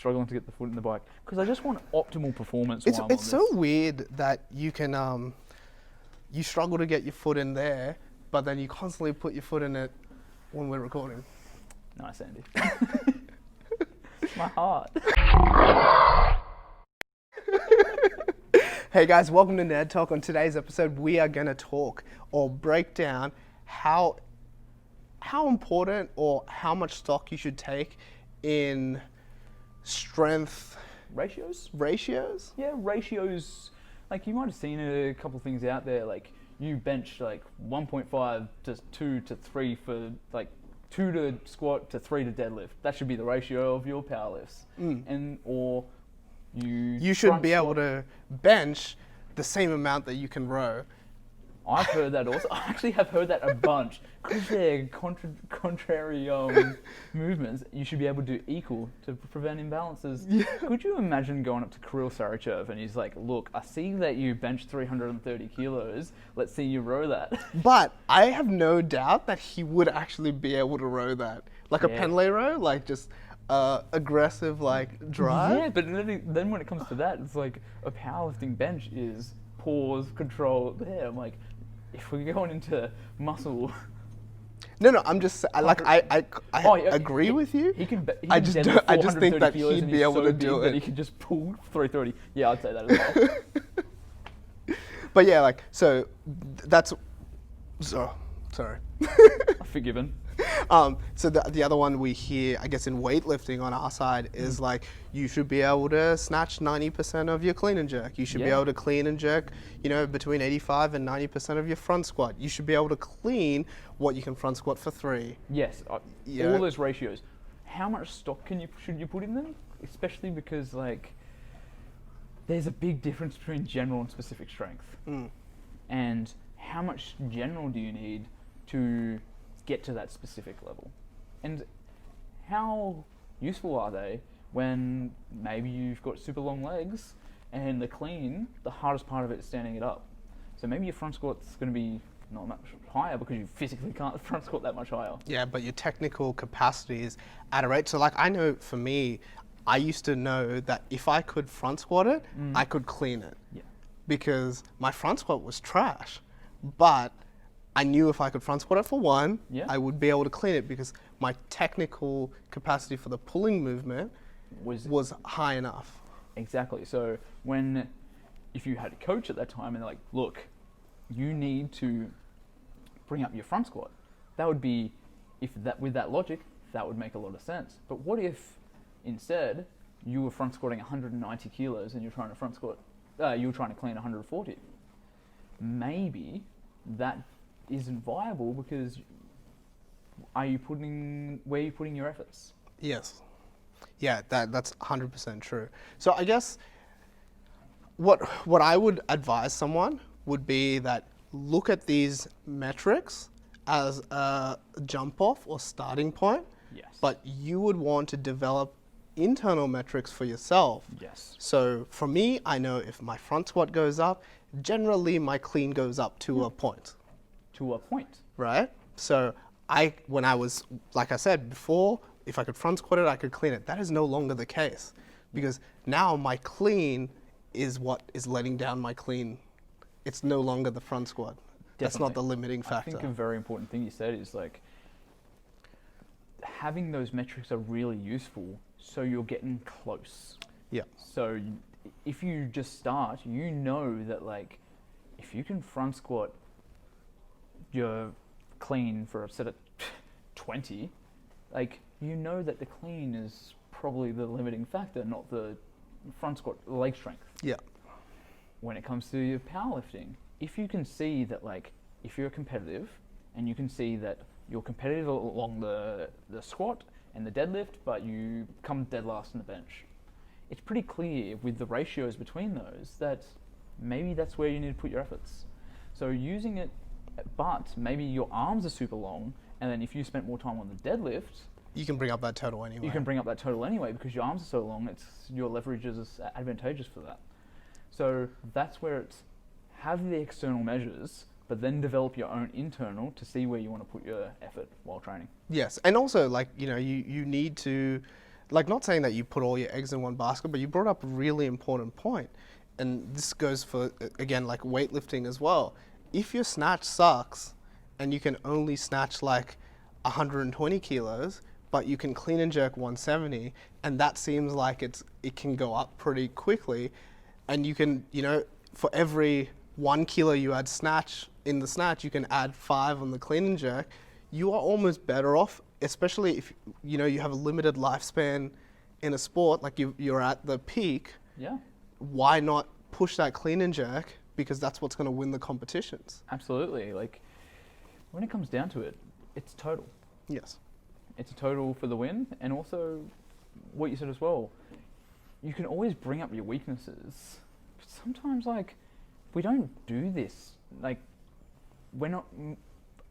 struggling to get the foot in the bike because I just want optimal performance. It's so weird that you can you struggle to get your foot in there, but then you constantly put your foot in it when we're recording. Nice, Andy. My heart. Hey guys, welcome to Nerd Talk. On today's episode, we are going to talk or break down how important or how much stock you should take in strength Ratios? ratios. Yeah, ratios. Like you might have seen a couple of things out there. Like you bench like 1.5 to 2 to 3 for like 2 to squat to 3 to deadlift. That should be the ratio of your power lifts. Or you should be able to bench the same amount that you can row. I've heard that also. I actually have heard that a bunch. Because they're contrary movements, you should be able to do equal to prevent imbalances. Yeah. Could you imagine going up to Kirill Sarachev and he's like, look, I see that you bench 330 kilos. Let's see you row that. But I have no doubt that he would actually be able to row that. Like a Pendlay row, like just aggressive like drive. Yeah, but then when it comes to that, it's like a powerlifting bench is pause, control. There, I'm like, if we're going into muscle. No, I'm just like I agree with you. I just think that he'd be able to do it. He could just pull 330. Yeah, I'd say that as well. But yeah, like so that's sorry. Forgiven. So the other one we hear, I guess, in weightlifting on our side is like you should be able to snatch 90% of your clean and jerk. You should be able to clean and jerk, between 85 and 90% of your front squat. You should be able to clean what you can front squat for 3. Yes, all those ratios. How much stock should you put in them? Especially because like there's a big difference between general and specific strength. And how much general do you need to get to that specific level? And how useful are they when maybe you've got super long legs and the clean, the hardest part of it is standing it up. So maybe your front squat's going to be not much higher because you physically can't front squat that much higher. Yeah, but your technical capacity is at a rate. So like I know for me, I used to know that if I could front squat it, I could clean it. Yeah. Because my front squat was trash. But I knew if I could front squat it for 1, I would be able to clean it because my technical capacity for the pulling movement was high enough. Exactly. So if you had a coach at that time and they're like, look, you need to bring up your front squat, that would be, with that logic, that would make a lot of sense. But what if instead you were front squatting 190 kilos and you're trying to clean 140? Maybe that isn't viable because where are you putting your efforts? Yes. Yeah, that's 100% true. So I guess what I would advise someone would be that look at these metrics as a jump off or starting point. Yes. But you would want to develop internal metrics for yourself. Yes. So for me, I know if my front squat goes up, generally my clean goes up to a point. To a point. Right? So when I was, like I said before, if I could front squat it, I could clean it. That is no longer the case because now my clean is what is letting down my clean. It's no longer the front squat. Definitely. That's not the limiting factor. I think a very important thing you said is like having those metrics are really useful so you're getting close. Yeah. So if you just start, you know that like if you can front squat your clean for a set of 20, like you know that the clean is probably the limiting factor, not the front squat leg strength. Yeah. When it comes to your powerlifting, if you can see that like if you're competitive and you can see that you're competitive along the squat and the deadlift, but you come dead last in the bench, it's pretty clear with the ratios between those that maybe that's where you need to put your efforts. So using it, but maybe your arms are super long, and then if you spent more time on the deadlift, you can bring up that total anyway. You can bring up that total anyway because your arms are so long, your leverage is advantageous for that. So that's where it's have the external measures, but then develop your own internal to see where you want to put your effort while training. Yes, and also like you need to like, not saying that you put all your eggs in one basket, but you brought up a really important point. And this goes for, again, like weightlifting as well. If your snatch sucks and you can only snatch like 120 kilos, but you can clean and jerk 170, and that seems like it can go up pretty quickly, and you can, you know, for every 1 kilo you add in the snatch, you can add 5 on the clean and jerk. You are almost better off, especially if, you know, you have a limited lifespan in a sport, like you're at the peak. Yeah. Why not push that clean and jerk? Because that's what's going to win the competitions. Absolutely. Like, when it comes down to it, it's total. Yes. It's a total for the win, and also what you said as well. You can always bring up your weaknesses. But sometimes, like, we don't do this. Like, we're not.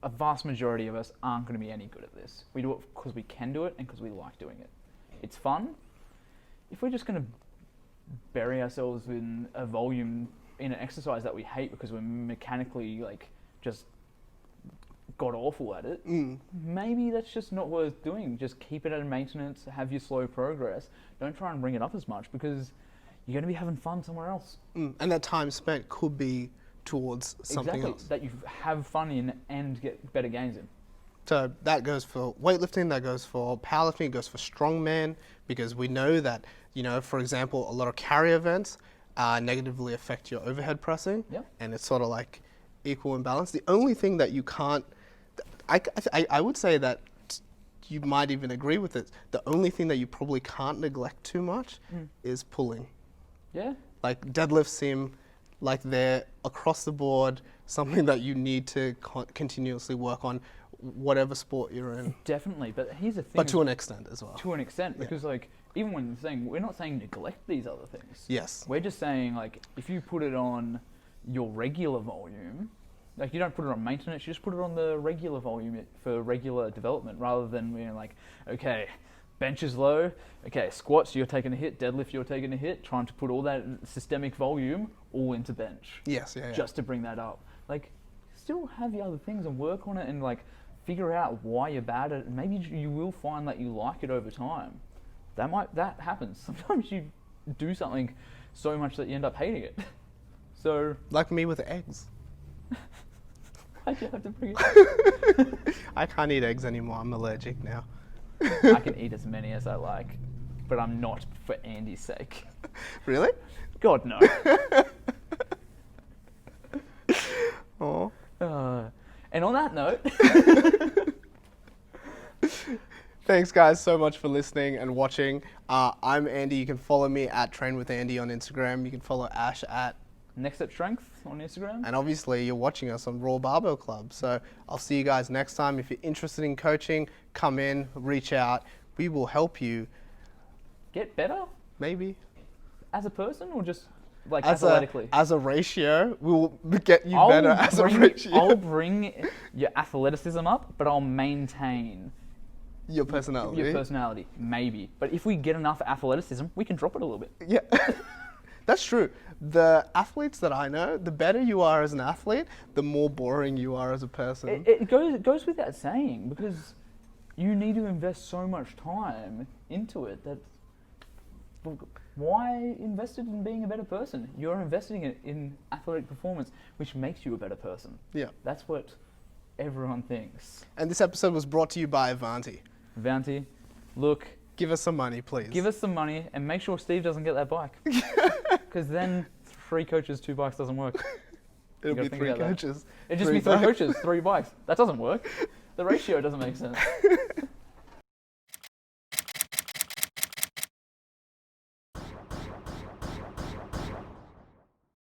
A vast majority of us aren't going to be any good at this. We do it because we can do it and because we like doing it. It's fun. If we're just going to bury ourselves in a volume in an exercise that we hate because we're mechanically like just god awful at it, maybe that's just not worth doing. Just keep it at maintenance, have your slow progress. Don't try and bring it up as much because you're going to be having fun somewhere else. And that time spent could be towards something else. That you have fun in and get better gains in. So that goes for weightlifting, that goes for powerlifting, it goes for strongman, because we know that, you know, for example, a lot of carry events negatively affect your overhead pressing, and it's sort of like equal and balanced. The only thing that you can't, I would say that you might even agree with it, the only thing that you probably can't neglect too much is pulling. Yeah. Like deadlifts seem like they're across the board something that you need to continuously work on, whatever sport you're in. Definitely, but here's the thing. But to an extent as well. To an extent, because like, even when saying, we're not saying neglect these other things. Yes. We're just saying, like, if you put it on your regular volume, like you don't put it on maintenance, you just put it on the regular volume for regular development, rather than being like, okay, bench is low, okay, squats, you're taking a hit, deadlift, you're taking a hit, trying to put all that systemic volume all into bench. Yes, Just to bring that up. Like, still have the other things and work on it and like figure out why you're bad at it. Maybe you will find that you like it over time. That happens. Sometimes you do something so much that you end up hating it. So like me with eggs. Why'd you have to bring it up? I can't eat eggs anymore. I'm allergic now. I can eat as many as I like, but I'm not for Andy's sake. Really? God, no. Oh. And on that note... Thanks, guys, so much for listening and watching. I'm Andy. You can follow me at Train with Andy on Instagram. You can follow Ash at Next Step Strength on Instagram. And obviously, you're watching us on Raw Barbell Club. So I'll see you guys next time. If you're interested in coaching, come in, reach out. We will help you. Get better? Maybe. As a person or just like athletically? As a ratio, we will get you better as a ratio. I'll bring your athleticism up, but I'll maintain your personality. Your personality, maybe. But if we get enough athleticism, we can drop it a little bit. Yeah. That's true. The athletes that I know, the better you are as an athlete, the more boring you are as a person. It goes without saying, because you need to invest so much time into it that why invest it in being a better person? You're investing it in athletic performance, which makes you a better person. Yeah. That's what everyone thinks. And this episode was brought to you by Avanti. Avanti, look. Give us some money, please. Give us some money and make sure Steve doesn't get that bike. Because then 3 coaches, 2 bikes doesn't work. It'll be 3 coaches. It'd just be 3 coaches, 3 bikes. That doesn't work. The ratio doesn't make sense.